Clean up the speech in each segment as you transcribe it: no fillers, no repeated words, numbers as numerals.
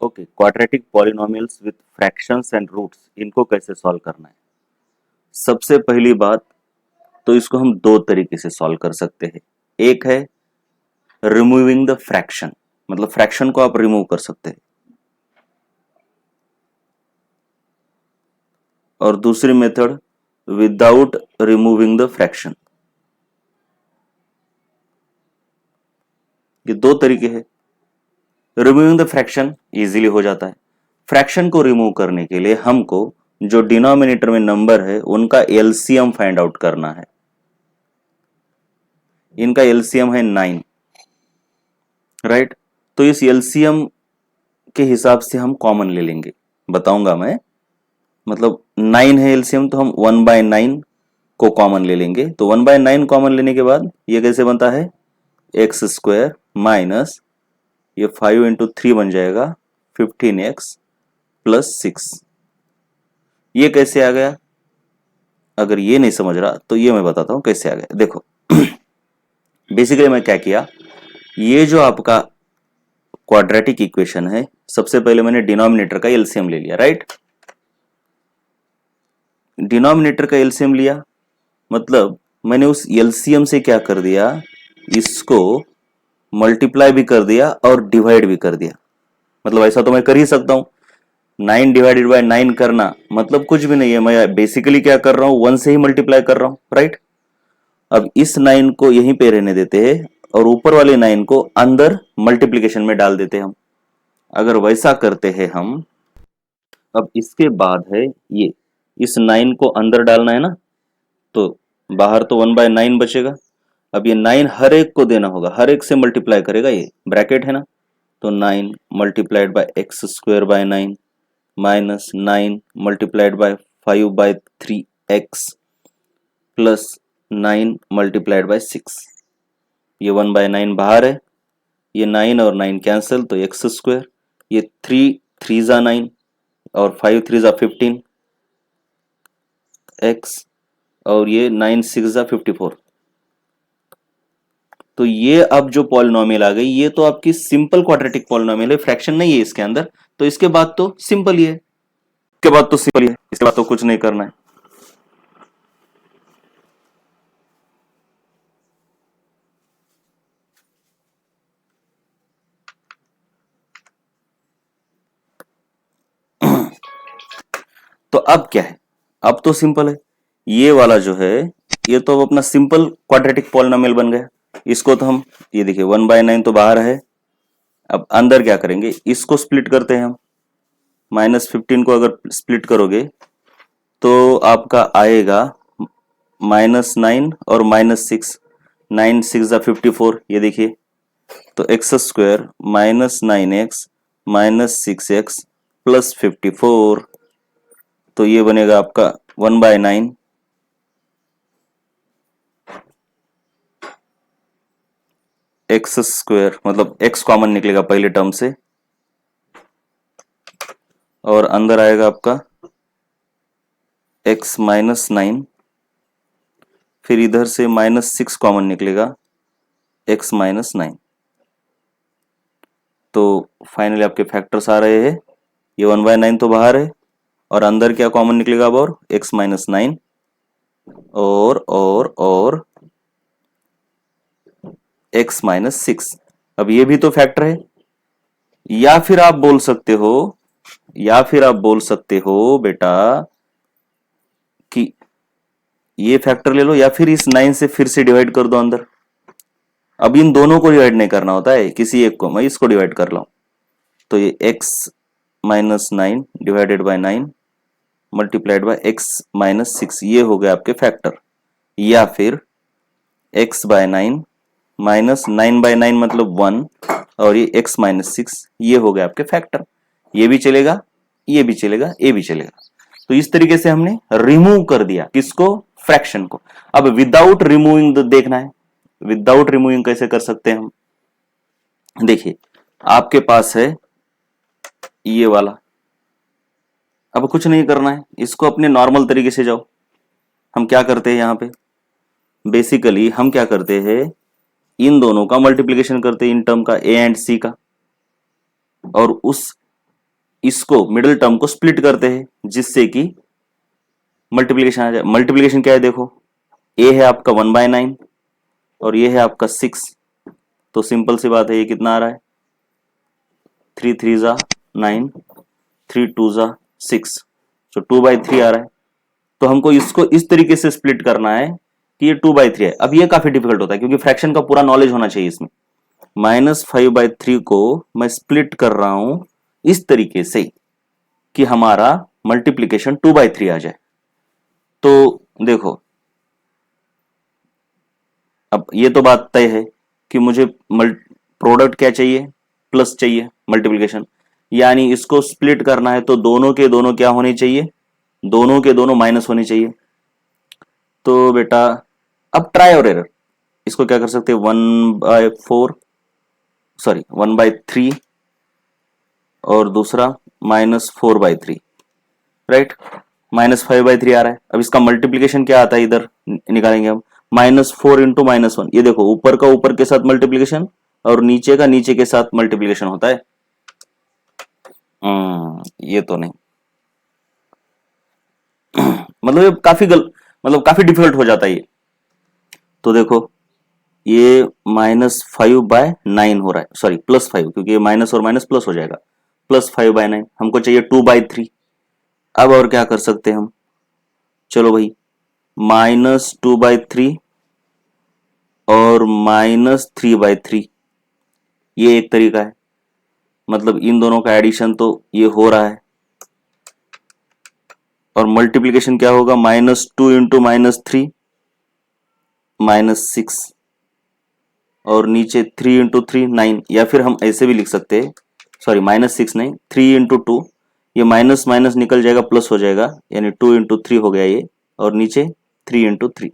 Okay, quadratic polynomials with fractions and roots, इनको कैसे solve करना है। सबसे पहली बात तो इसको हम दो तरीके से सॉल्व कर सकते हैं। एक है रिमूविंग द फ्रैक्शन, मतलब फ्रैक्शन को आप रिमूव कर सकते हैं, और दूसरी method without removing the fraction. ये दो तरीके हैं। रिमूविंग द फ्रैक्शन इजीली हो जाता है। फ्रैक्शन को रिमूव करने के लिए हमको जो डिनोमिनेटर में नंबर है उनका एलसीएम फाइंड आउट करना है। इनका एलसीएम है 9, राइट। तो इस एलसीएम के हिसाब से हम कॉमन ले लेंगे, बताऊंगा मैं। मतलब 9 है एलसीएम, तो हम 1/9 को कॉमन ले लेंगे। तो 1/9 कॉमन लेने के बाद ये कैसे बनता है, एक्स स्क्वायर माइनस ये 5 इंटू 3 बन जाएगा 15x प्लस 6। ये कैसे आ गया, अगर ये नहीं समझ रहा तो ये मैं बताता हूं कैसे आ गया। देखो बेसिकली मैं क्या किया, ये जो आपका क्वाड्रेटिक इक्वेशन है, सबसे पहले मैंने डिनोमिनेटर का एलसीएम ले लिया, राइट। डिनोमिनेटर का एलसीएम लिया मतलब मैंने उस एलसीएम से क्या कर दिया, इसको मल्टीप्लाई भी कर दिया और डिवाइड भी कर दिया। मतलब ऐसा तो मैं कर ही सकता हूं, 9 डिवाइडेड बाय 9 करना मतलब कुछ भी नहीं है, मैं बेसिकली क्या कर रहा हूं, 1 से ही मल्टीप्लाई कर रहा हूं, राइट। अब इस 9 को यहीं पे रहने देते हैं और ऊपर वाले 9 को अंदर मल्टीप्लीकेशन में डाल देते हैं हम। अगर वैसा करते हैं हम, अब इसके बाद है ये, इस 9 को अंदर डालना है ना, तो बाहर तो 1/9 बचेगा। अब ये 9 हर एक को देना होगा, हर एक से मल्टीप्लाई करेगा, ये ब्रैकेट है ना। तो 9 multiplied by x square by 9 minus 9 multiplied by 5/3x plus 9 multiplied by 6। ये 1/9 बाहर है, ये 9 और 9 कैंसिल, तो एक्स स्क्वायर, ये 3 3 जा 9 और 5 3 जा 15 x, और ये 9 6 जा 54। तो ये अब जो पॉलिनोमियल आ गई, ये तो आपकी सिंपल क्वाड्रेटिक पॉलिनोमियल है, फ्रैक्शन नहीं है इसके अंदर। तो इसके बाद तो सिंपल ही है, इसके बाद तो सिंपल ही है, इसके बाद तो कुछ नहीं करना है। तो अब क्या है, अब तो सिंपल है। ये वाला जो है, ये तो अब अपना सिंपल क्वाड्रेटिक पॉलिनोमियल बन गया। इसको तो हम, ये देखिए 1/9 तो बाहर है, अब अंदर क्या करेंगे, इसको स्प्लिट करते हैं हम। -15 को अगर स्प्लिट करोगे तो आपका आएगा -9 और -6, 9 6 जा 54, ये देखिए। तो x square -9x -6x plus 54, तो ये बनेगा आपका 1/9 एक्स स्क्वायर, मतलब x कॉमन निकलेगा पहले टर्म से, और अंदर आएगा आपका x -9, फिर इधर से -6 कॉमन निकलेगा, x -9। तो फाइनली आपके फैक्टर्स आ रहे हैं, ये 1/9 तो बाहर है, और अंदर क्या कॉमन निकलेगा अब, और x -9 और x -6। अब ये भी तो फैक्टर है। या फिर आप बोल सकते हो, या फिर आप बोल सकते हो बेटा कि ये फैक्टर ले लो, या फिर इस 9 से फिर से डिवाइड कर दो अंदर। अब इन दोनों को डिवाइड नहीं करना होता है, किसी एक को, मैं इसको डिवाइड कर लाऊं। तो ये x -9 divided by 9 multiplied by x -6, ये हो गया आपके फैक्टर। या फिर x/9 -9/9 मतलब 1, और ये x -6, ये हो गया आपके फैक्टर। ये भी चलेगा, ये भी चलेगा, ये भी चलेगा। तो इस तरीके से हमने रिमूव कर दिया किसको, फ्रैक्शन को। अब विदाउट रिमूविंग देखना है, विदाउट रिमूविंग कैसे कर सकते हैं हम। देखिए आपके पास है ये वाला, अब कुछ नहीं करना है, इसको अपने नॉर्मल तरीके से जाओ। हम क्या करते हैं यहाँ पे, बेसिकली हम क्या करते हैं, इन दोनों का मल्टीप्लिकेशन करते हैं, इन टर्म का a एंड c का, और उस इसको मिडिल टर्म को स्प्लिट करते हैं जिससे कि मल्टीप्लीकेशन आ जाए। मल्टीप्लीकेशन क्या है देखो, ए है आपका 1/9 और ये है आपका 6, तो सिंपल सी बात है, ये कितना आ रहा है 3 3 जा 9, 3 2 जा 6, तो 2/3 आ रहा है। तो हमको इसको इस तरीके से स्प्लिट करना है कि ये 2/3 है। अब ये काफी डिफिकल्ट होता है क्योंकि फ्रैक्शन का पूरा नॉलेज होना चाहिए इसमें। -5/3 को मैं स्प्लिट कर रहा हूं इस तरीके से कि हमारा मल्टीप्लीकेशन 2/3 आ जाए। तो देखो, अब ये तो बात तय है कि मुझे प्रोडक्ट क्या चाहिए, प्लस चाहिए मल्टीप्लीकेशन, यानी इसको स्प्लिट करना है तो दोनों के दोनों क्या होने चाहिए, दोनों के दोनों माइनस होने चाहिए। तो बेटा अब ट्राई और एरर, इसको क्या कर सकते हैं 1/4, सॉरी 1/3 और दूसरा -4/3, राइट। -5/3 आ रहा है। अब इसका मल्टीप्लीकेशन क्या आता है इधर निकालेंगे हम, -4 इंटू -1। ये देखो ऊपर का ऊपर के साथ मल्टीप्लीकेशन और नीचे का नीचे के साथ मल्टीप्लीकेशन होता है। ये तो नहीं मतलब ये मतलब काफी डिफिकल्ट हो जाता है ये। तो देखो ये -5/9 हो रहा है, सॉरी +5, क्योंकि ये माइनस और माइनस प्लस हो जाएगा, +5/9। हमको चाहिए 2/3। अब और क्या कर सकते हैं हम, चलो भाई -2/3 और -3/3, ये एक तरीका है। मतलब इन दोनों का एडिशन तो ये हो रहा है और मल्टीप्लीकेशन क्या होगा, -2 इंटू -3 -6 और नीचे 3 इंटू 3 9, या फिर हम ऐसे भी लिख सकते हैं, सॉरी -6 नहीं 3 इंटू 2, ये माइनस माइनस निकल जाएगा प्लस हो जाएगा, यानी 2 इंटू 3 हो गया ये, और नीचे 3 इंटू 3,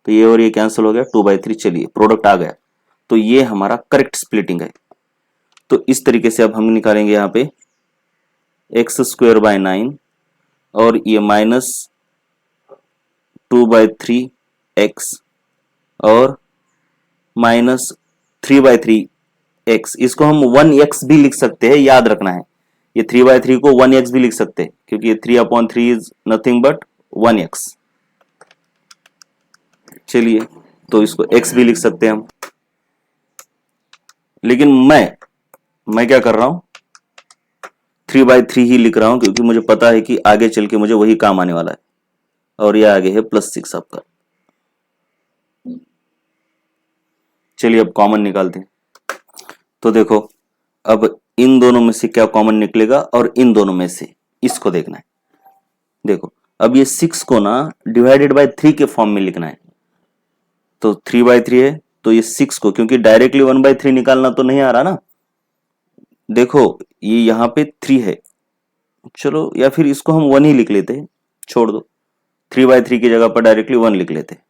तो ये और ये कैंसिल हो गया 2/3। चलिए प्रोडक्ट आ गया, तो ये हमारा करेक्ट स्प्लिटिंग है। तो इस तरीके से अब हम निकालेंगे यहाँ पे x²/9 और ये -2/3x और -3/3x, इसको हम 1x भी लिख सकते हैं, याद रखना है। ये 3/3 को 1x भी लिख सकते हैं क्योंकि ये 3/3 इज नथिंग बट 1x। चलिए तो इसको x भी लिख सकते हैं हम, लेकिन मैं क्या कर रहा हूं 3/3 ही लिख रहा हूं क्योंकि मुझे पता है कि आगे चल के मुझे वही काम आने वाला है। और ये आगे है +6 आपका। चलिए अब कॉमन निकालते हैं। तो देखो अब इन दोनों में से क्या कॉमन निकलेगा और इन दोनों में से, इसको देखना है। देखो अब ये 6 को ना डिवाइडेड बाय 3 के फॉर्म में लिखना है, तो 3/3 है तो ये 6 को, क्योंकि डायरेक्टली 1/3 निकालना तो नहीं आ रहा ना। देखो ये यहाँ पे 3 है, चलो या फिर इसको हम 1 ही लिख लेते हैं, छोड़ दो, 3/3 की जगह पर डायरेक्टली 1 लिख लेते हैं।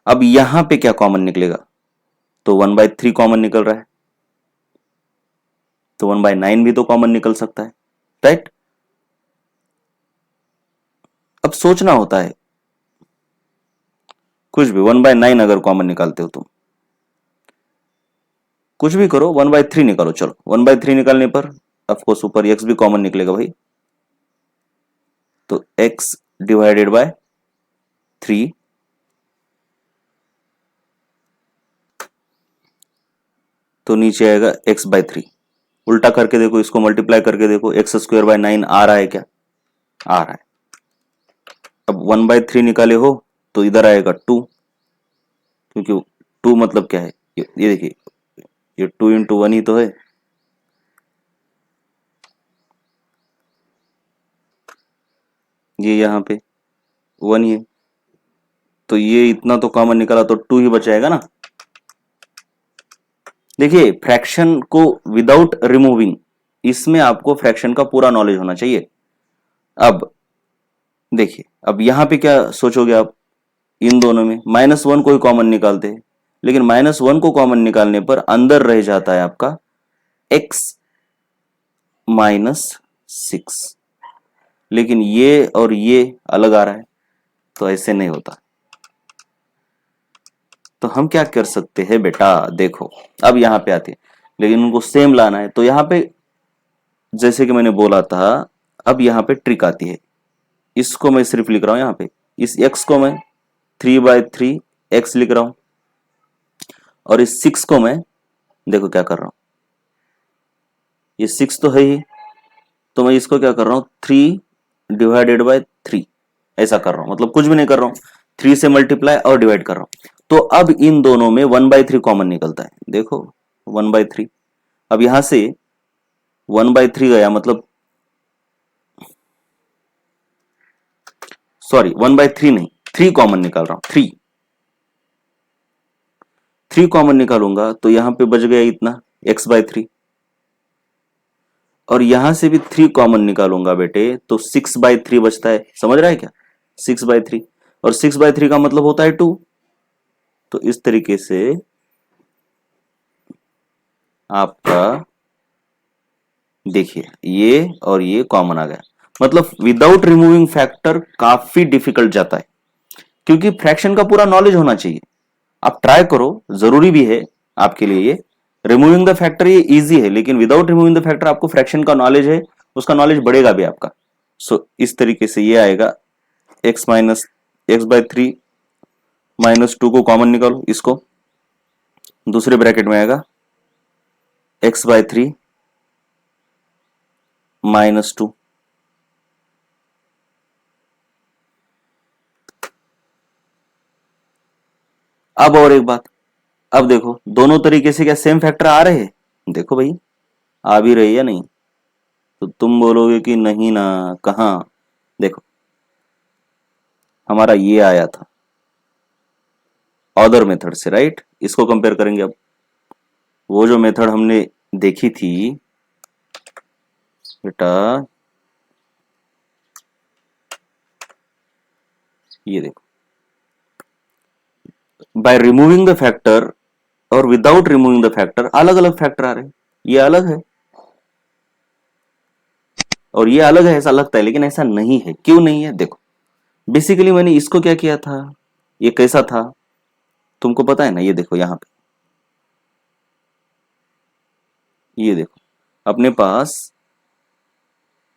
अब यहां पे क्या कॉमन निकलेगा, तो 1/3 कॉमन निकल रहा है, तो 1/9 भी तो कॉमन निकल सकता है, राइट। अब सोचना होता है कुछ भी, 1/9 अगर कॉमन निकालते हो तुम, कुछ भी करो 1/3 निकालो, चलो 1/3 निकालने पर ऑफकोर्स ऊपर x भी कॉमन निकलेगा भाई, तो x डिवाइडेड बाय 3, तो नीचे आएगा x/3। उल्टा करके देखो, इसको मल्टीप्लाई करके देखो, x²/9 आ रहा है क्या, आ रहा है। अब 1/3 निकाले हो तो इधर आएगा 2, क्योंकि 2 मतलब क्या है, ये देखिए ये 2 इंटू 1 ही तो है, ये यहाँ पे 1 ही है, तो ये इतना तो कॉमन निकाला तो 2 ही बचाएगा ना। देखिए फ्रैक्शन को विदाउट रिमूविंग, इसमें आपको फ्रैक्शन का पूरा नॉलेज होना चाहिए। अब देखिए अब यहां पे क्या सोचोगे आप, इन दोनों में -1 को ही कॉमन निकालते हैं, लेकिन -1 को कॉमन निकालने पर अंदर रह जाता है आपका x -6, लेकिन ये और ये अलग आ रहा है, तो ऐसे नहीं होता। तो हम क्या कर सकते हैं बेटा, देखो अब यहां पे आते हैं, लेकिन उनको सेम लाना है, तो यहां पे जैसे कि मैंने बोला था, अब यहां पे ट्रिक आती है। इसको मैं सिर्फ लिख रहा हूं यहां पे, इस x को मैं 3/3 x लिख रहा हूं, और इस 6 को मैं देखो क्या कर रहा हूं, ये 6 तो है ही, तो मैं इसको क्या कर रहा हूं 3/3 ऐसा कर रहा हूं, मतलब कुछ भी नहीं कर रहा हूं, 3 से मल्टीप्लाई और डिवाइड कर रहा हूं। तो अब इन दोनों में 1/3 कॉमन निकलता है, देखो 1/3। अब यहां से 1/3 गया, मतलब सॉरी 1/3 नहीं, 3 कॉमन निकाल रहा हूं, 3 कॉमन निकालूंगा तो यहां पे बच गया इतना x/3, और यहां से भी 3 कॉमन निकालूंगा बेटे तो 6/3 बचता है, समझ रहा है क्या, 6/3, और 6/3 का मतलब होता है 2। तो इस तरीके से आपका देखिए ये और ये कॉमन आ गया, मतलब विदाउट रिमूविंग फैक्टर काफी डिफिकल्ट जाता है, क्योंकि फ्रैक्शन का पूरा नॉलेज होना चाहिए। आप ट्राई करो, जरूरी भी है आपके लिए ये। रिमूविंग द फैक्टर ये इजी है, लेकिन विदाउट रिमूविंग द फैक्टर आपको फ्रैक्शन का नॉलेज है, उसका नॉलेज बढ़ेगा भी आपका। सो इस तरीके से ये आएगा x/3 -2 को कॉमन निकालो, इसको दूसरे ब्रैकेट में आएगा x/3 -2। अब और एक बात, अब देखो दोनों तरीके से क्या सेम फैक्टर आ रहे हैं, देखो भाई आ भी रही है नहीं, तो तुम बोलोगे कि नहीं ना, कहां, देखो हमारा ये आया था अदर मेथड से, राइट, इसको कंपेयर करेंगे। अब वो जो मेथड हमने देखी थी बेटा, ये देखो, बाय रिमूविंग द फैक्टर और विदाउट रिमूविंग द फैक्टर अलग अलग फैक्टर आ रहे हैं, ये अलग है और ये अलग है, ऐसा लगता है, लेकिन ऐसा नहीं है। क्यों नहीं है, देखो बेसिकली मैंने इसको क्या किया था, ये कैसा था तुमको पता है ना, ये देखो यहां पे, ये देखो अपने पास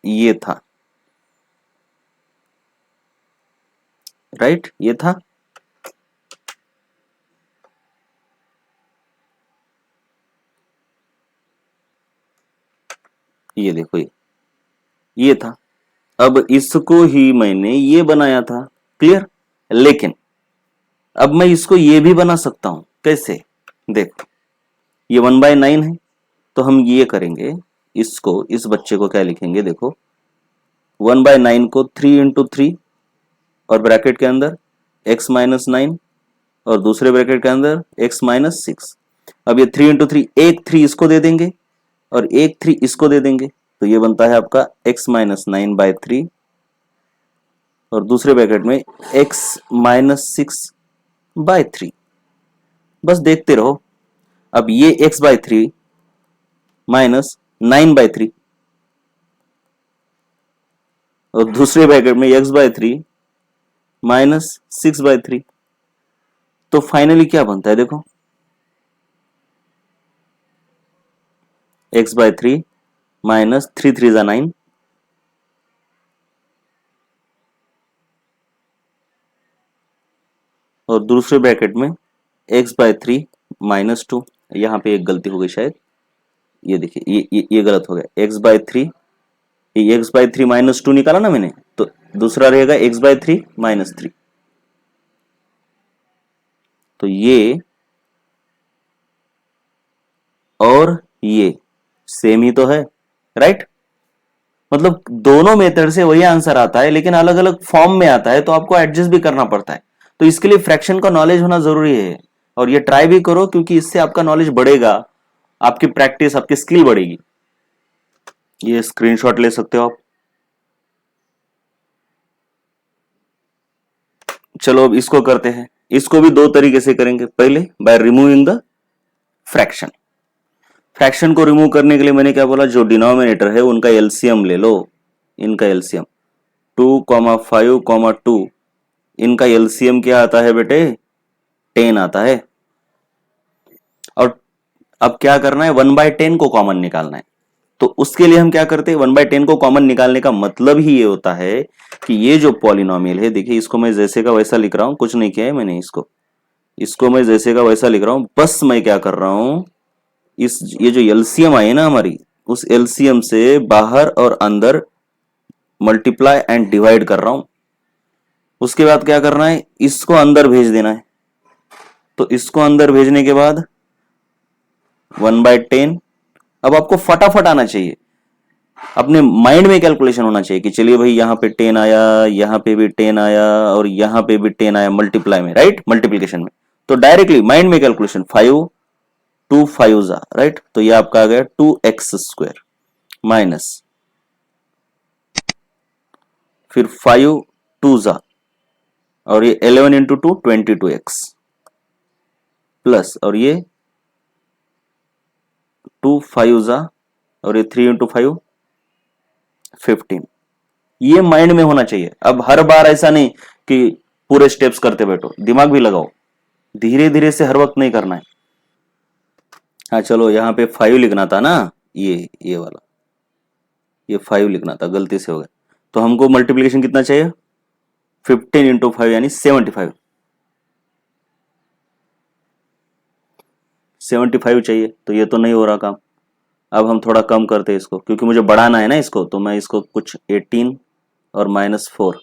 ये था, राइट, ये था, ये देखो ये था। अब इसको ही मैंने ये बनाया था, क्लियर, लेकिन अब मैं इसको ये भी बना सकता हूं, कैसे, देखो ये 1/9 है, तो हम ये करेंगे, इसको, इस बच्चे को क्या लिखेंगे, देखो 1/9 को 3 × 3 और ब्रैकेट के अंदर x-9 और दूसरे ब्रैकेट के अंदर x-6। अब ये 3 × 3, एक 3 इसको दे देंगे और एक 3 इसको दे देंगे, तो ये बनता है आपका x-9/3 और दूसरे ब्रैकेट में x-6/3। बस देखते रहो, अब ये x/3 -9/3 और दूसरे ब्रैकेट में x/3 -6/3, तो फाइनली क्या बनता है, देखो x/3 -3 3 9 और दूसरे ब्रैकेट में x/3 -2। यहां पे एक गलती हो गई शायद, ये देखिए ये गलत हो गया, x/3, ये x/3 -2 निकाला ना मैंने, तो दूसरा रहेगा x/3 -3। तो ये और ये सेम ही तो है, राइट, मतलब दोनों मेथड से वही आंसर आता है, लेकिन अलग अलग फॉर्म में आता है, तो आपको एडजस्ट भी करना पड़ता है। तो इसके लिए फ्रैक्शन का नॉलेज होना जरूरी है, और ये ट्राई भी करो, क्योंकि इससे आपका नॉलेज बढ़ेगा, आपकी प्रैक्टिस, आपकी स्किल बढ़ेगी। ये स्क्रीनशॉट ले सकते हो आप। चलो अब इसको करते हैं, इसको भी दो तरीके से करेंगे, पहले by removing the fraction. Fraction को रिमूव करने के लिए मैंने क्या बोला, जो डिनोमिनेटर है उनका एलसीएम ले लो, इनका एलसीएम 2,5,2, इनका एलसीएम क्या आता है बेटे, 10 आता है। और अब क्या करना है, 1/10 को कॉमन निकालना है, तो उसके लिए हम क्या करते हैं, 1/10 को कॉमन निकालने का मतलब ही ये होता है कि ये जो पॉलिनोमियल है, देखिए इसको मैं जैसे का वैसा लिख रहा हूं, कुछ नहीं किया है मैंने, इसको मैं जैसे का वैसा लिख रहा हूं, बस मैं क्या कर रहा हूं, ये जो एलसीएम आई है ना हमारी, उस एलसीएम से बाहर और अंदर मल्टीप्लाई एंड डिवाइड कर रहा हूं। उसके बाद क्या करना है, इसको अंदर भेज देना है। तो इसको अंदर भेजने के बाद 1/10, अब आपको फटाफट आना चाहिए, अपने माइंड में कैलकुलेशन होना चाहिए कि चलिए भाई यहाँ पे 10 आया, यहाँ पे भी 10 आया और यहाँ पे भी 10 आया मल्टीप्लाई में, राइट, मल्टीप्लीकेशन में। तो डायरेक्टली माइंड में कैलकुलेशन, 5 2 5 जा, राइट, तो ये आपका आ गया 2x² माइनस, फिर 5 2 जा, और ये 11 इंटू 2 22x, प्लस, और ये 2 5 जा, और ये 3 इंटू 5 15। ये माइंड में होना चाहिए। अब हर बार ऐसा नहीं कि पूरे स्टेप्स करते बैठो, दिमाग भी लगाओ, धीरे धीरे से हर वक्त नहीं करना है। हाँ चलो, यहाँ पे 5 लिखना था ना, ये वाला, ये 5 लिखना था, गलती से हो गया। तो हमको मल्टीप्लीकेशन कितना चाहिए, 15 इंटू 5 यानी 75, 75 चाहिए। तो ये तो नहीं हो रहा काम। अब हम थोड़ा कम करते हैं इसको, क्योंकि मुझे बढ़ाना है ना इसको, तो मैं इसको कुछ 18 और -4,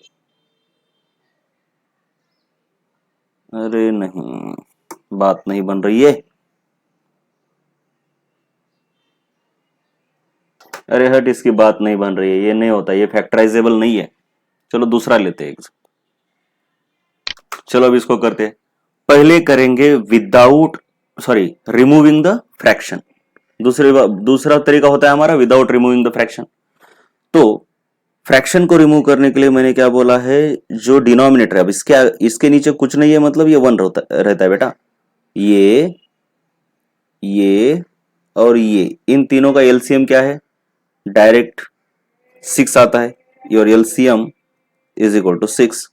अरे नहीं, बात नहीं बन रही है, अरे हट, इसकी बात नहीं बन रही है, ये नहीं होता, ये फैक्टराइजेबल नहीं है। चलो दूसरा लेते हैं। चलो अब इसको करते हैं। पहले करेंगे without, sorry, removing the fraction. दूसरा तरीका होता है हमारा विदाउट रिमूविंग द फ्रैक्शन। तो फ्रैक्शन को रिमूव करने के लिए मैंने क्या बोला है, जो डिनोमिनेटर है, अब इसके नीचे कुछ नहीं है, मतलब ये 1 रहता है बेटा। ये और ये, इन तीनों का एलसीएम क्या है, डायरेक्ट 6 आता है। Your LCM is equal to 6।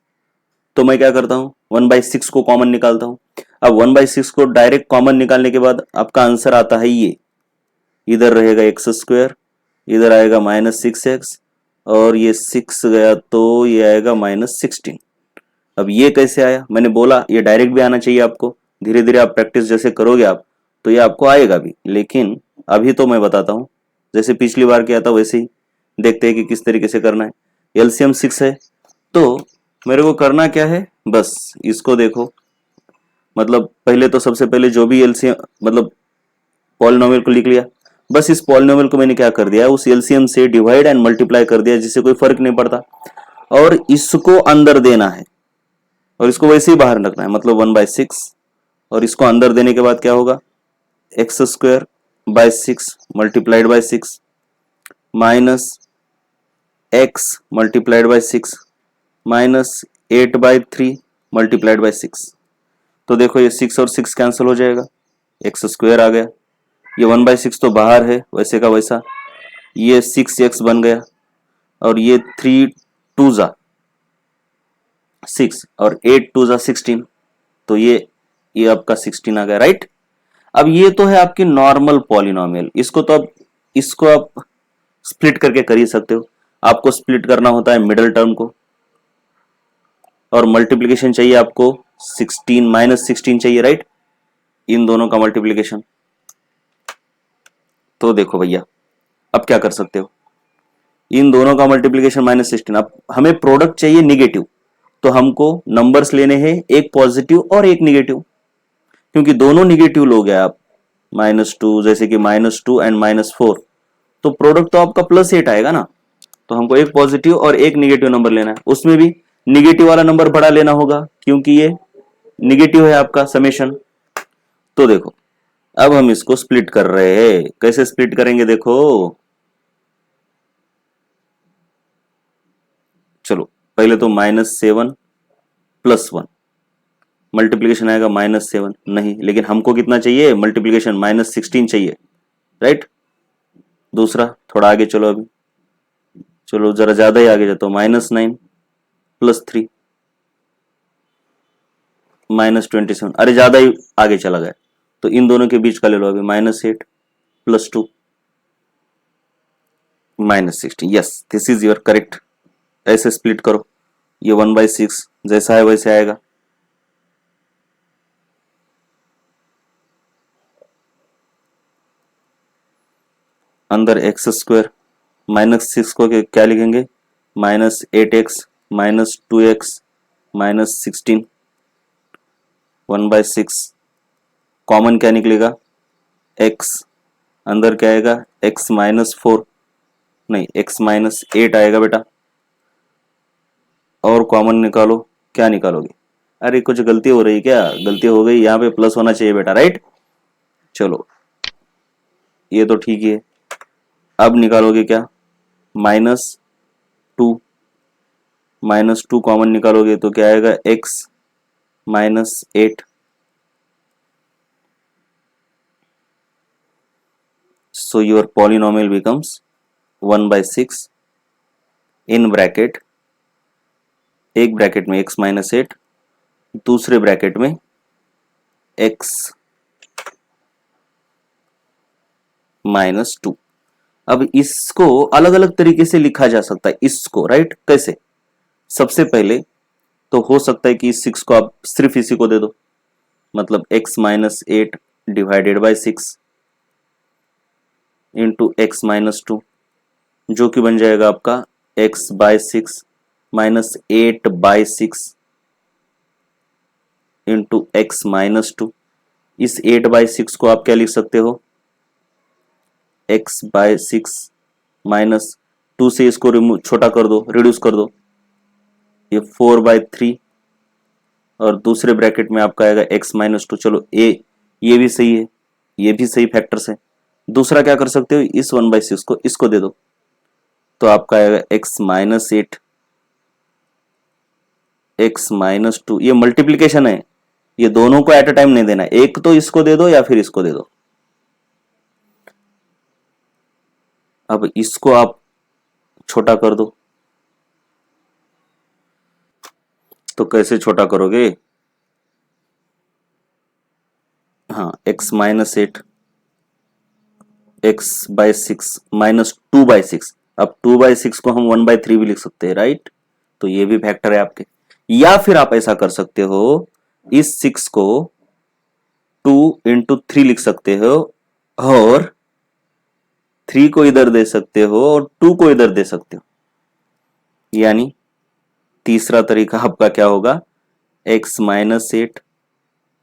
तो मैं क्या करता हूं, 1/6 को कॉमन निकालता हूं। अब 1/6 को डायरेक्ट कॉमन निकालने के बाद आपका आंसर आता है ये, इधर रहेगा x², इधर आएगा -6x, और ये 6 गया तो ये आएगा -16। अब ये कैसे आया, मैंने बोला ये डायरेक्ट भी आना चाहिए आपको, धीरे धीरे आप प्रैक्टिस जैसे करोगे आप, तो ये आपको आएगा भी। लेकिन अभी तो मैं बताता हूं, जैसे पिछली बार किया था वैसे ही देखते हैं कि किस तरीके से करना है। एलसीएम 6 है, तो मेरे को करना क्या है, बस इसको देखो, मतलब पहले तो सबसे पहले जो भी एलसीएम, मतलब पॉलिनोमियल को लिख लिया। बस इस पॉलिनोमियल को मैंने क्या कर दिया, उस एलसीएम से डिवाइड एंड मल्टीप्लाई कर दिया, जिससे कोई फर्क नहीं पड़ता। और इसको अंदर देना है, और इसको वैसे ही बाहर रखना है, मतलब 1/6। और इसको अंदर देने के बाद क्या होगा, x²/6 multiplied by 6 minus x multiplied by 6 minus 8/3 multiplied by 6। तो देखो ये 6 और 6 कैंसिल हो जाएगा, x² आ गया। ये 1/6 तो बाहर है वैसे का वैसा, ये 6x बन गया, और ये 3 2 जा 6 और 8 2 जा 16, तो ये आपका 16 आ गया, राइट। अब ये तो है आपकी नॉर्मल पॉलिनोमियल, इसको आप स्प्लिट करके कर ही सकते हो। आपको स्प्लिट करना होता है मिडिल टर्म को, और मल्टीप्लीकेशन चाहिए आपको 16 -16 चाहिए, राइट, इन दोनों का मल्टीप्लीकेशन। तो देखो भैया, अब क्या कर सकते हो, इन दोनों का मल्टीप्लीकेशन -16। अब हमें प्रोडक्ट चाहिए निगेटिव, तो हमको नंबर्स लेने हैं, एक पॉजिटिव और एक निगेटिव, क्योंकि दोनों निगेटिव लोग हैं आप, -2, जैसे कि -2 एंड -4, तो प्रोडक्ट तो आपका +8 आएगा ना। तो हमको एक पॉजिटिव और एक निगेटिव नंबर लेना है, उसमें भी निगेटिव वाला नंबर बड़ा लेना होगा, क्योंकि ये निगेटिव है आपका समेशन। तो देखो, अब हम इसको स्प्लिट कर रहे हैं, कैसे स्प्लिट करेंगे देखो, चलो पहले तो -7 +1, मल्टीप्लीकेशन आएगा -7, नहीं, लेकिन हमको कितना चाहिए मल्टीप्लीकेशन, -16 चाहिए, राइट। दूसरा थोड़ा आगे चलो, अभी चलो जरा ज्यादा ही आगे जाता हूं, -9 +3 -27, अरे ज्यादा ही आगे चला गया, तो इन दोनों के बीच का ले लो अभी, -8 +2 -16, yes this is your correct. ऐसे स्प्लिट करो, ये 1/6 जैसा है वैसे आएगा। अंदर एक्स स्क्वायर, -6 को क्या लिखेंगे, -8x -2x -16, 1/6 कॉमन क्या निकलेगा, x, अंदर क्या आएगा, x -4 नहीं x -8 आएगा बेटा, और कॉमन निकालो, क्या निकालोगे, अरे कुछ गलती हो रही क्या, गलती हो गई, यहाँ पे प्लस होना चाहिए बेटा, राइट। चलो ये तो ठीक ही है। अब निकालोगे क्या, -2, -2 कॉमन निकालोगे तो क्या आएगा, x -8, so your polynomial becomes 1/6 in bracket, एक ब्रैकेट में x -8, दूसरे ब्रैकेट में x -2। अब इसको अलग अलग तरीके से लिखा जा सकता है इसको, राइट, कैसे, सबसे पहले तो हो सकता है कि इस 6 को आप सिर्फ इसी को दे दो, मतलब x -8 divided by 6 into x -2, जो कि बन जाएगा आपका x/6 -8/6 इंटू x -2। इस 8/6 को आप क्या लिख सकते हो, x/6 -2 से इसको रिमूव छोटा कर दो, रिड्यूस कर दो, ये 4/3, और दूसरे ब्रैकेट में आपका आएगा x -2। चलो ये भी सही है, ये भी सही फैक्टर्स है। दूसरा क्या कर सकते हो, इस 1/6 को इसको दे दो, तो आपका आएगा x -8 x -2, ये मल्टीप्लीकेशन है, ये दोनों को एट अ टाइम नहीं देना, एक तो इसको दे दो या फिर इसको दे दो। अब इसको आप छोटा कर दो, तो कैसे छोटा करोगे, हाँ x -8 x/6 -2/6, अब 2/6 को हम 1/3 भी लिख सकते हैं, राइट, तो ये भी फैक्टर है आपके। या फिर आप ऐसा कर सकते हो, इस 6 को 2 इंटू 3 लिख सकते हो, और 3 को इधर दे सकते हो और 2 को इधर दे सकते हो, यानी तीसरा तरीका आपका क्या होगा, x -8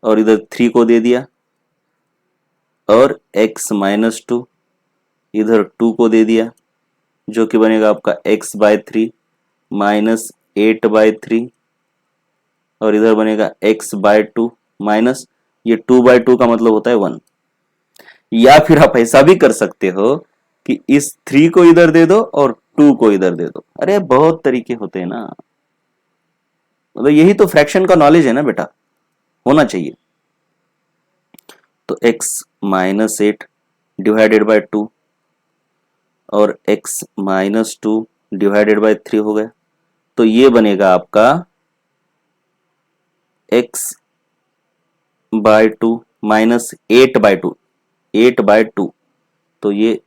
और इधर 3 को दे दिया, और x -2 इधर 2 को दे दिया, जो कि बनेगा आपका x/3 -8/3, और इधर बनेगा x/2 माइनस ये 2/2 का मतलब होता है 1। या फिर आप ऐसा भी कर सकते हो कि इस 3 को इधर दे दो और 2 को इधर दे दो, अरे बहुत तरीके होते हैं ना, मतलब यही तो फ्रैक्शन का नॉलेज है ना बेटा, होना चाहिए। तो x -8 डिवाइडेड बाय 2 और x -2 डिवाइडेड बाय 3 हो गया, तो ये बनेगा आपका x/2 -8/2, 8/2। तो ये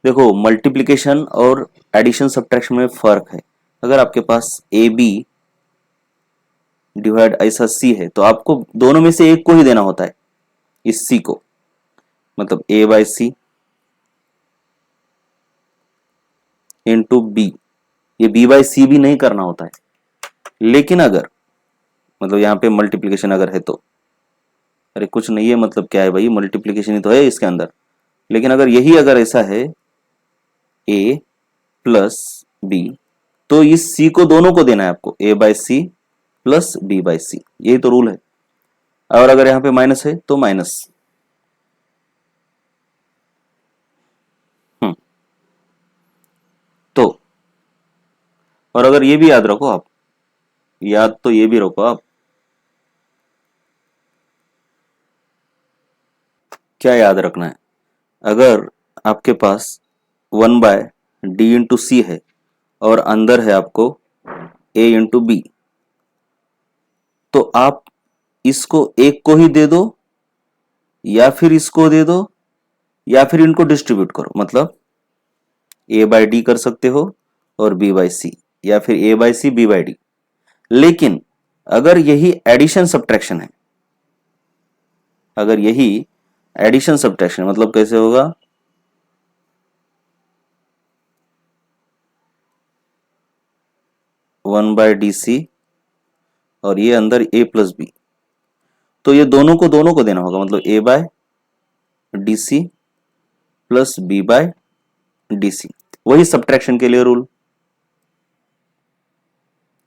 देखो मल्टीप्लिकेशन और एडिशन सब्ट्रैक्शन में फर्क है। अगर आपके पास ए बी डिवाइड ऐसा सी है तो आपको दोनों में से एक को ही देना होता है, इस सी को, मतलब a/c इंटू बी, ये b/c भी नहीं करना होता है, लेकिन अगर मतलब यहाँ पे मल्टीप्लिकेशन अगर है तो, अरे कुछ नहीं है मतलब क्या है भाई, मल्टीप्लिकेशन ही तो है इसके अंदर, लेकिन अगर यही अगर ऐसा है a प्लस बी, तो इस c को दोनों को देना है आपको, a/c प्लस b/c, यही तो रूल है। और अगर यहाँ पे माइनस है तो माइनस, तो और अगर ये भी याद रखो आप, याद तो ये भी रखो आप, क्या याद रखना है, अगर आपके पास 1/d इंटू सी है और अंदर है आपको a इंटू बी, तो आप इसको एक को ही दे दो या फिर इसको दे दो या फिर इनको डिस्ट्रीब्यूट करो, मतलब ए बाई डी कर सकते हो और बी बाई सी, या फिर A by C B by D. लेकिन अगर यही एडिशन सब्ट्रैक्शन है, अगर यही एडिशन सब्ट्रैक्शन मतलब कैसे होगा, वन बाय डी सी और ये अंदर ए प्लस बी, तो ये दोनों को देना होगा, मतलब A by D C plus B by D C, वही सब्ट्रैक्शन के लिए रूल।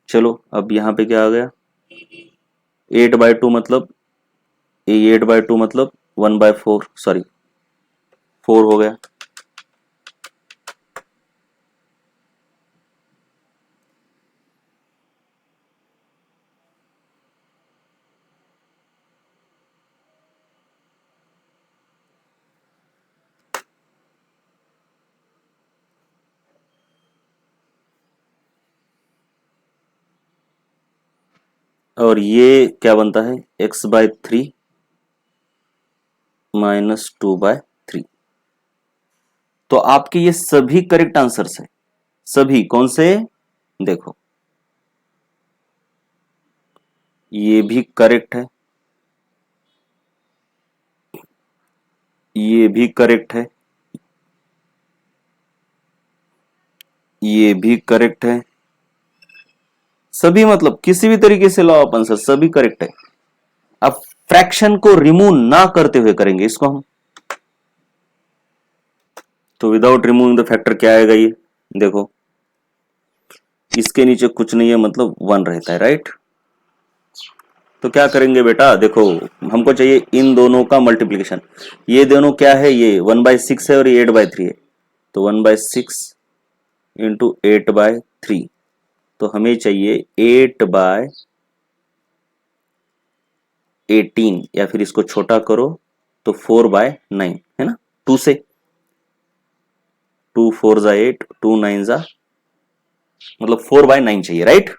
चलो अब यहां पे क्या आ गया, 8/2 मतलब 8/2 मतलब 1/4, सॉरी 4 हो गया। और ये क्या बनता है, x/3 - 2/3। तो आपके ये सभी करेक्ट आंसर्स है, सभी कौन से, देखो ये भी करेक्ट है, ये भी करेक्ट है, ये भी करेक्ट है, सभी मतलब किसी भी तरीके से लॉ ऑफ आंसर सभी करेक्ट है। अब फ्रैक्शन को रिमूव ना करते हुए करेंगे इसको हम, तो विदाउट रिमूविंग द फैक्टर क्या आएगा, ये देखो इसके नीचे कुछ नहीं है मतलब 1 रहता है, राइट। तो क्या करेंगे बेटा, देखो हमको चाहिए इन दोनों का मल्टीप्लीकेशन, ये दोनों क्या है, ये 1/6 है और ये 8/3 है, तो 1/6 इंटू 8/3, तो हमें चाहिए 8/18, या फिर इसको छोटा करो तो 4/9 है ना, 2 से 2 4 जा 8, 2 9 जा मतलब 4/9 चाहिए, राइट।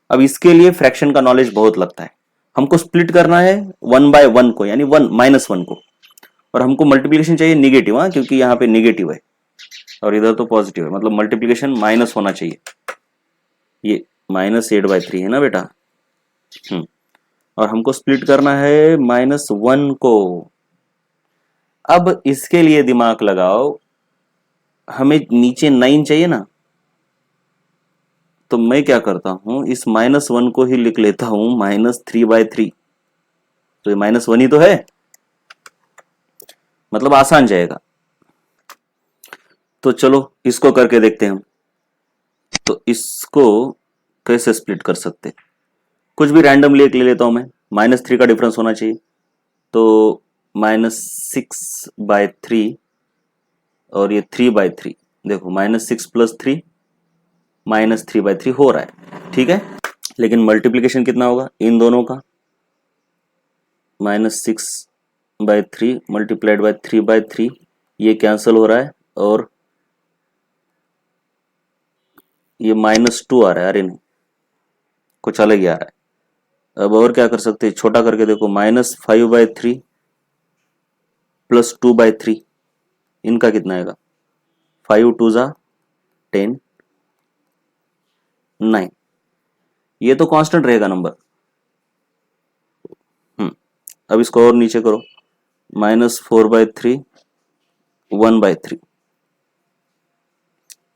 अब इसके लिए फ्रैक्शन का नॉलेज बहुत लगता है, हमको स्प्लिट करना है 1/1 को, यानी 1 - 1 को, और हमको मल्टीप्लीकेशन चाहिए निगेटिव, हाँ क्योंकि यहाँ पे निगेटिव है और इधर तो पॉजिटिव है, मतलब मल्टीप्लीकेशन माइनस होना चाहिए, ये -8/3 है ना बेटा। और हमको स्प्लिट करना है -1 को। अब इसके लिए दिमाग लगाओ, हमें नीचे 9 चाहिए ना, तो मैं क्या करता हूं, इस -1 को ही लिख लेता हूं -3/3, तो ये -1 ही तो है, मतलब आसान जाएगा। तो चलो इसको करके देखते हैं हम, तो इसको कैसे स्प्लिट कर सकते, कुछ भी रैंडमली एक ले लेता हूं मैं, -3 का डिफरेंस होना चाहिए, तो -6/3 और ये 3/3, देखो -6 + 3 -3/3 हो रहा है, ठीक है। लेकिन मल्टीप्लीकेशन कितना होगा इन दोनों का, -6/3 मल्टीप्लाइड बाय 3/3, ये कैंसिल हो रहा है और ये -2 आ रहा है, अरे नहीं कुछ अलग ही आ रहा है। अब और क्या कर सकते हैं, छोटा करके देखो, -5/3 + 2/3, इनका कितना आएगा, 5 2 जा 10, 9, ये तो कांस्टेंट रहेगा नंबर। अब इसको और नीचे करो, -4/3 1/3,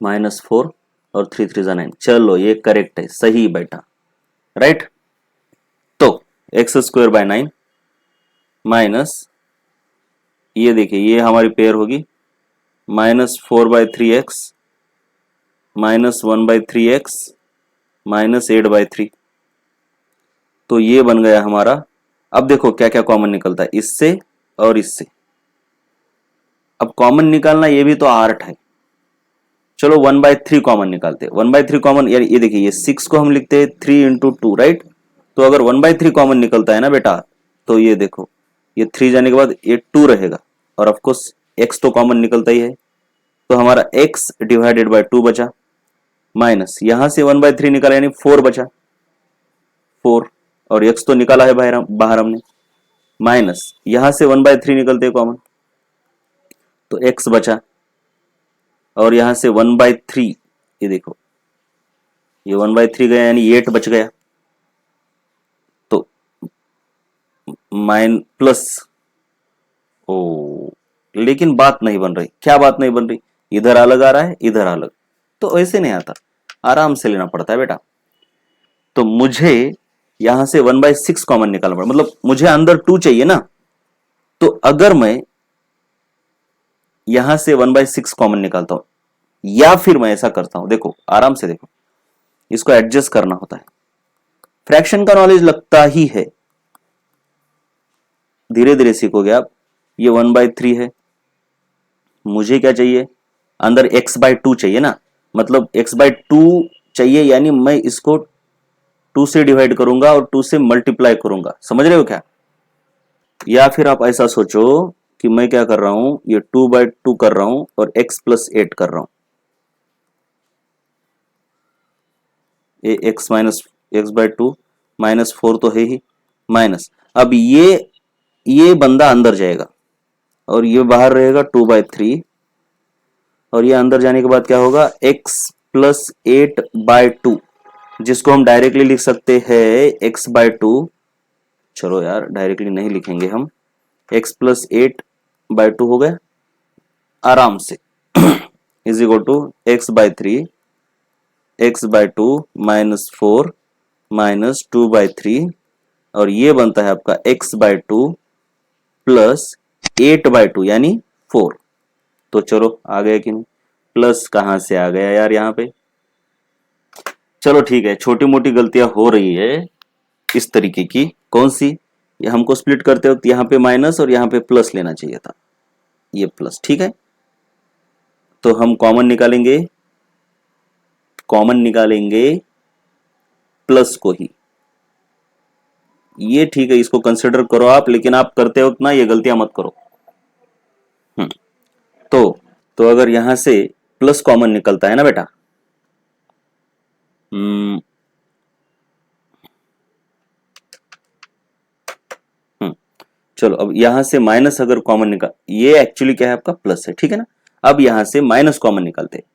-4 और 3 3 जा 9, चलो ये करेक्ट है, सही बेटा, राइट। तो x²/9 माइनस, ये देखिए ये हमारी पेयर होगी, -4/3x -1/3x -8/3, तो ये बन गया हमारा। अब देखो क्या क्या कॉमन निकलता है इससे और इससे, अब कॉमन निकालना ये भी तो आर्ट है। चलो 1/3 कॉमन निकालते हैं, 1/3 कॉमन, यानी ये देखिए ये 6 को हम लिखते हैं 3 × 2, राइट। तो अगर 1/3 कॉमन निकलता है ना बेटा, तो ये देखो ये 3 जाने के बाद ये 2 रहेगा, और ऑफकोर्स x तो कॉमन निकलता ही है, तो हमारा x/2 बचा, माइनस यहां से 1/3 निकाला यानी 4 बचा, 4, और x तो निकाला है बाहर हमने, माइनस यहां से 1/3 निकलते हैं कॉमन, तो x बचा, और यहां से 1/3, ये देखो ये 1/3 गया यानी 8 बच गया, तो माइन प्लस, ओ लेकिन बात नहीं बन रही। क्या बात नहीं बन रही? इधर अलग आ रहा है, इधर अलग, तो ऐसे नहीं आता, आराम से लेना पड़ता है बेटा। तो मुझे यहां से 1/6 कॉमन निकालना पड़ा, मतलब मुझे अंदर 2 चाहिए ना, तो अगर मैं यहां से 1/6 कॉमन निकालता हूं, या फिर मैं ऐसा करता हूं, देखो आराम से देखो, इसको एडजस्ट करना होता है। फ्रैक्शन का नॉलेज लगता ही है, धीरे धीरे सीखोगे आप। ये 1/3 है, मुझे क्या चाहिए, अंदर x/2 चाहिए ना, मतलब x/2 चाहिए, यानी मैं इसको 2 से डिवाइड करूंगा और 2 से मल्टीप्लाई करूंगा, समझ रहे हो क्या? या फिर आप ऐसा सोचो कि मैं क्या कर रहा हूं, ये 2/2 कर रहा हूं और x+8 कर रहा हूं, ये x/2 -4 तो है ही, माइनस, अब ये बंदा अंदर जाएगा और ये बाहर रहेगा 2/3, और ये अंदर जाने के बाद क्या होगा, x+8/2, जिसको हम डायरेक्टली लिख सकते हैं x/2, चलो यार डायरेक्टली नहीं लिखेंगे हम, x+8/2 हो गया आराम से, is equal to x/3, x/2 -4 -2/3, और ये बनता है आपका x/2 +8/2 यानी 4। तो चलो आ गया कि नहीं, प्लस कहां से आ गया यार यहाँ पे, चलो ठीक है, छोटी मोटी गलतियां हो रही है इस तरीके की, कौन सी, ये हमको स्प्लिट करते वक्त यहाँ पे माइनस और यहाँ पे प्लस लेना चाहिए था, ये प्लस, ठीक है। तो हम कॉमन निकालेंगे प्लस को ही, ये ठीक है, इसको कंसिडर करो आप, लेकिन आप करते वक्त ना ये गलतियां मत करो। हम्म, तो अगर यहां से प्लस कॉमन निकलता है ना बेटा, हम्म हम्म, चलो अब यहां से माइनस अगर कॉमन निकाल, ये एक्चुअली क्या है आपका प्लस है, ठीक है ना, अब यहां से माइनस कॉमन निकालते हैं,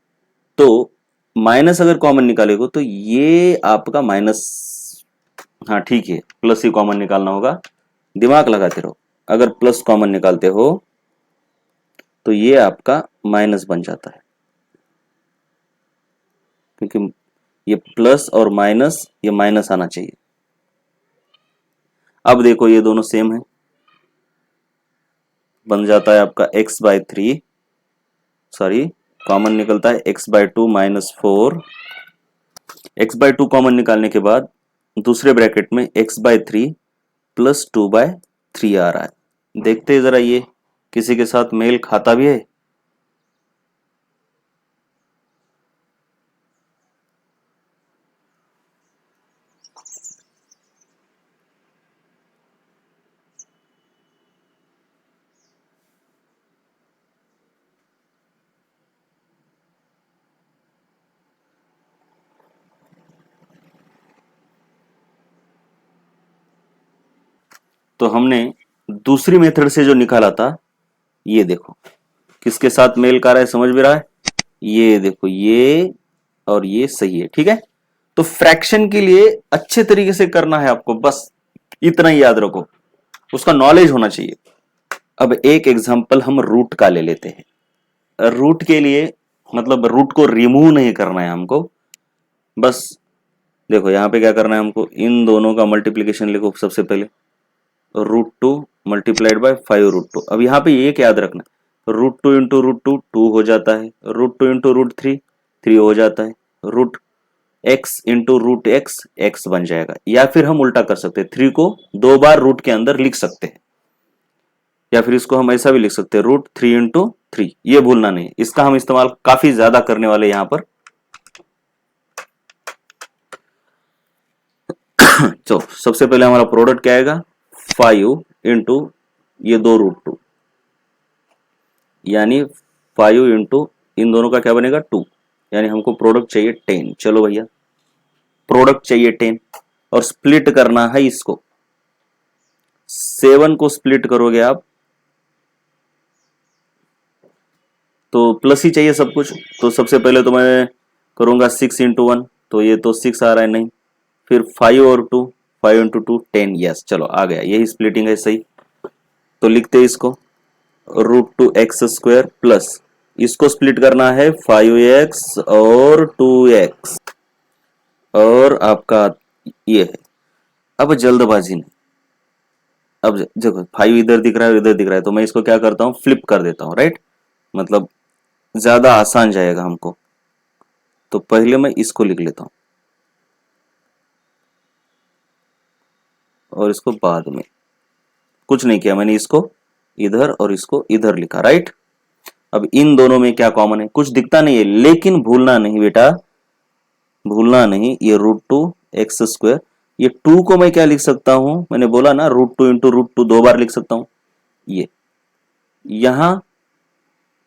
तो माइनस अगर कॉमन निकालेगा तो ये आपका माइनस, हाँ ठीक है, प्लस ही कॉमन निकालना होगा, दिमाग लगाते रहो, अगर प्लस कॉमन निकालते हो तो ये आपका माइनस बन जाता है, क्योंकि ये प्लस और माइनस, ये माइनस आना चाहिए। अब देखो ये दोनों सेम है, बन जाता है आपका x/3, सॉरी कॉमन निकलता है x/2 -4, x/2 कॉमन निकालने के बाद दूसरे ब्रैकेट में x/3 +2/3 आ रहा है, देखते हैं जरा ये किसी के साथ मेल खाता भी है। तो हमने दूसरी मेथड से जो निकाला था, ये देखो किसके साथ मेल खा रहा है, समझ में रहा है, ये देखो ये और ये सही है, ठीक है। तो फ्रैक्शन के लिए अच्छे तरीके से करना है आपको, बस इतना ही याद रखो, उसका नॉलेज होना चाहिए। अब एक एग्जांपल हम रूट का ले लेते हैं। रूट के लिए मतलब रूट को रिमूव नहीं करना है हमको, बस देखो यहां पे क्या करना है हमको, इन दोनों का मल्टीप्लीकेशन लिखो सबसे पहले, √2 मल्टीप्लाइड बाय 5√2। अब यहाँ पे एक याद रखना, √2 इंटू √2 2 हो जाता है, √2 इंटू √3 3 हो जाता है, root x into √x x बन जाएगा, या फिर हम उल्टा कर सकते हैं, 3 को 2 बार रूट के अंदर लिख सकते हैं, या फिर इसको हम ऐसा भी लिख सकते हैं √3 इंटू 3, ये भूलना नहीं, इसका हम इस्तेमाल काफी ज्यादा करने वाले यहां पर। तो सबसे पहले हमारा प्रोडक्ट क्या आएगा, 5 इंटू ये 2√2, यानी 5 इंटू इन दोनों का क्या बनेगा 2, यानी हमको प्रोडक्ट चाहिए 10। चलो भैया प्रोडक्ट चाहिए 10, और स्प्लिट करना है इसको, 7 को स्प्लिट करोगे आप तो प्लस ही चाहिए सब कुछ। तो सबसे पहले तो मैं करूँगा 6 × 1, तो ये तो 6 आ रहा है, नहीं। फिर 5 और 2, 5 × 2 10, यस, चलो आ गया, यही स्प्लिटिंग है, सही। तो लिखते हैं इसको √2x² प्लस इसको स्प्लिट करना है 5x और 2x, और आपका ये है। अब जल्दबाजी नहीं, अब देखो 5 इधर दिख रहा है और इधर दिख रहा है, तो मैं इसको क्या करता हूँ, फ्लिप कर देता हूँ, राइट। मतलब ज्यादा आसान जाएगा हमको। तो पहले मैं इसको लिख लेता हूँ और इसको बाद में। कुछ नहीं किया मैंने, इसको इधर और इसको इधर लिखा, राइट। अब इन दोनों में क्या कॉमन है, कुछ दिखता नहीं है, लेकिन भूलना नहीं बेटा, भूलना नहीं, ये √2x², ये 2 को मैं क्या लिख सकता हूं, मैंने बोला ना √2 × √2 दो बार लिख सकता हूं। ये यहां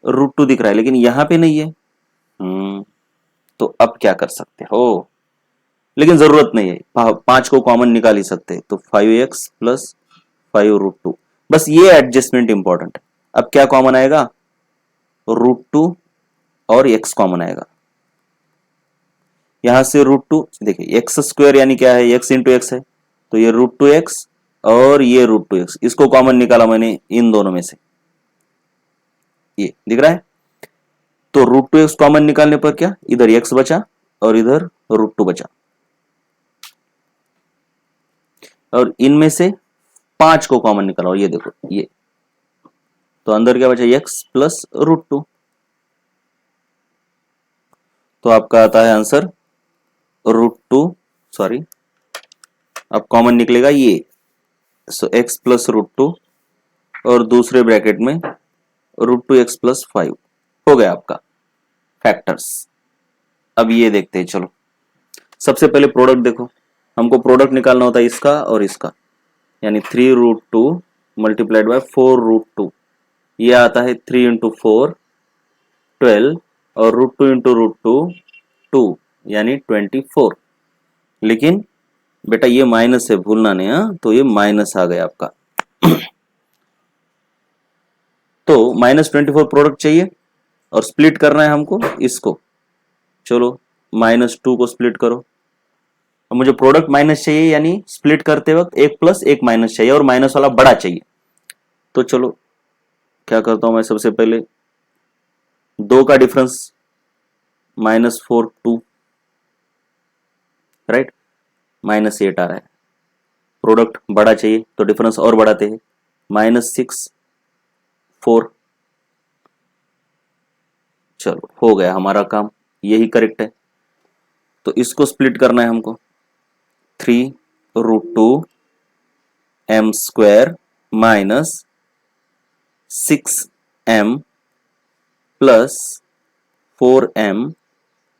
√2 दिख रहा है लेकिन यहां पे नहीं है। तो अब क्या कर सकते हो, लेकिन जरूरत नहीं है, 5 को कॉमन निकाल ही सकते हैं। तो 5x प्लस 5 √2, बस ये एडजस्टमेंट इंपॉर्टेंट है। अब क्या कॉमन आएगा, √2 और x कॉमन आएगा। यहां से √2 देखिए, x² यानी क्या है, x × x है, तो ये √2x और ये √2x, इसको कॉमन निकाला मैंने इन दोनों में से, ये दिख रहा है। तो √2x कॉमन निकालने पर क्या, इधर x बचा और इधर √2 बचा, और इनमें से 5 को कॉमन निकाला, और ये देखो ये, तो अंदर क्या बचा, x प्लस √2। तो आपका आता है आंसर √2, सॉरी, अब कॉमन निकलेगा ये, सो x प्लस √2 और दूसरे ब्रैकेट में √2x प्लस 5, हो गया आपका फैक्टर्स। अब ये देखते हैं, चलो सबसे पहले प्रोडक्ट देखो, हमको प्रोडक्ट निकालना होता है इसका और इसका, यानी 3√2 मल्टीप्लाइड बाय 4√2, ये आता है 3 × 4 12, और √2 × √2 2, यानी 24। लेकिन बेटा ये माइनस है, भूलना नहीं, हाँ, तो ये माइनस आ गया आपका। तो -24 प्रोडक्ट चाहिए और स्प्लिट करना है हमको इसको। चलो -2 को स्प्लिट करो, और मुझे प्रोडक्ट माइनस चाहिए, यानी स्प्लिट करते वक्त एक प्लस एक माइनस चाहिए, और माइनस वाला बड़ा चाहिए। तो चलो क्या करता हूं मैं, सबसे पहले 2 का डिफरेंस -4 2, राइट, -8 आ रहा है। प्रोडक्ट बड़ा चाहिए तो डिफरेंस और बढ़ाते हैं, -6 4। चलो हो गया हमारा काम, यही करेक्ट है। तो इसको स्प्लिट करना है हमको, 3√2m² minus 6m plus 4m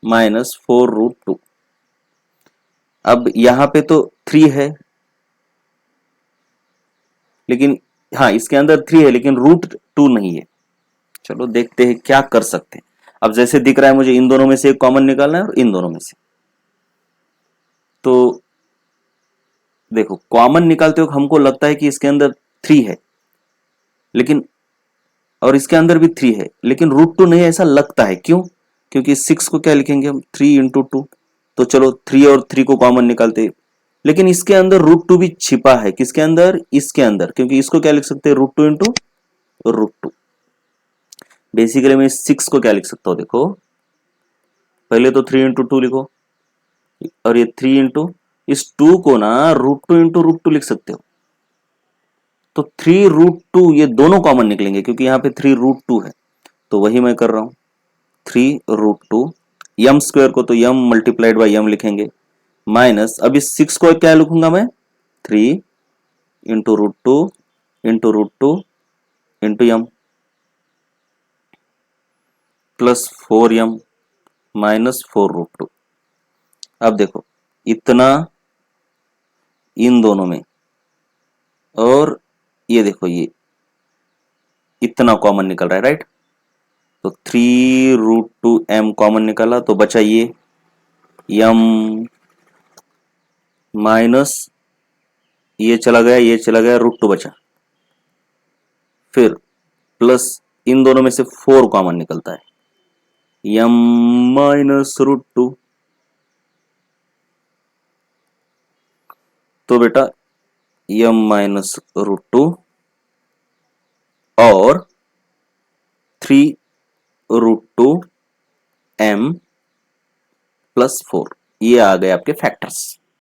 minus 4√2। अब यहां पे तो 3 है, लेकिन हाँ इसके अंदर 3 है लेकिन √2 नहीं है। चलो देखते हैं क्या कर सकते हैं। अब जैसे दिख रहा है मुझे इन दोनों में से एक कॉमन निकालना है और इन दोनों में से, तो देखो कॉमन निकालते वक्त हमको लगता है कि इसके अंदर 3 है, लेकिन और इसके अंदर भी 3 है, लेकिन √2 नहीं, ऐसा लगता है। क्यों, क्योंकि 6 को क्या लिखेंगे हम, 3 × 2। तो चलो 3 और 3 को कॉमन निकालते, लेकिन इसके अंदर √2 भी छिपा है, किसके अंदर, इसके अंदर, क्योंकि इसको क्या लिख सकते हैं, √2 × √2। बेसिकली मैं 6 को क्या लिख सकता हूं, देखो पहले तो 3 × 2 लिखो, और ये 3 इस 2 को ना √2 × √2 लिख सकते हो। तो 3√2 ये दोनों कॉमन निकलेंगे, क्योंकि यहाँ पे 3√2 है, तो वही मैं कर रहा हूं, 3√2 m² को तो m मल्टीप्लाइड बाई m लिखेंगे, माइनस अब इस 6 को क्या लिखूंगा मैं, 3 × √2 × √2 × m प्लस 4m माइनस 4√2। अब देखो इतना इन दोनों में, और ये देखो ये इतना कॉमन निकल रहा है, राइट। तो 3√2m कॉमन निकाला तो बचा ये m माइनस ये चला गया, ये चला गया, √2 बचा, फिर प्लस इन दोनों में से 4 कॉमन निकलता है, m माइनस रूट टू। तो बेटा m माइनस रूट टू और 3 रूट टू m प्लस 4, ये आ गए आपके फैक्टर्स।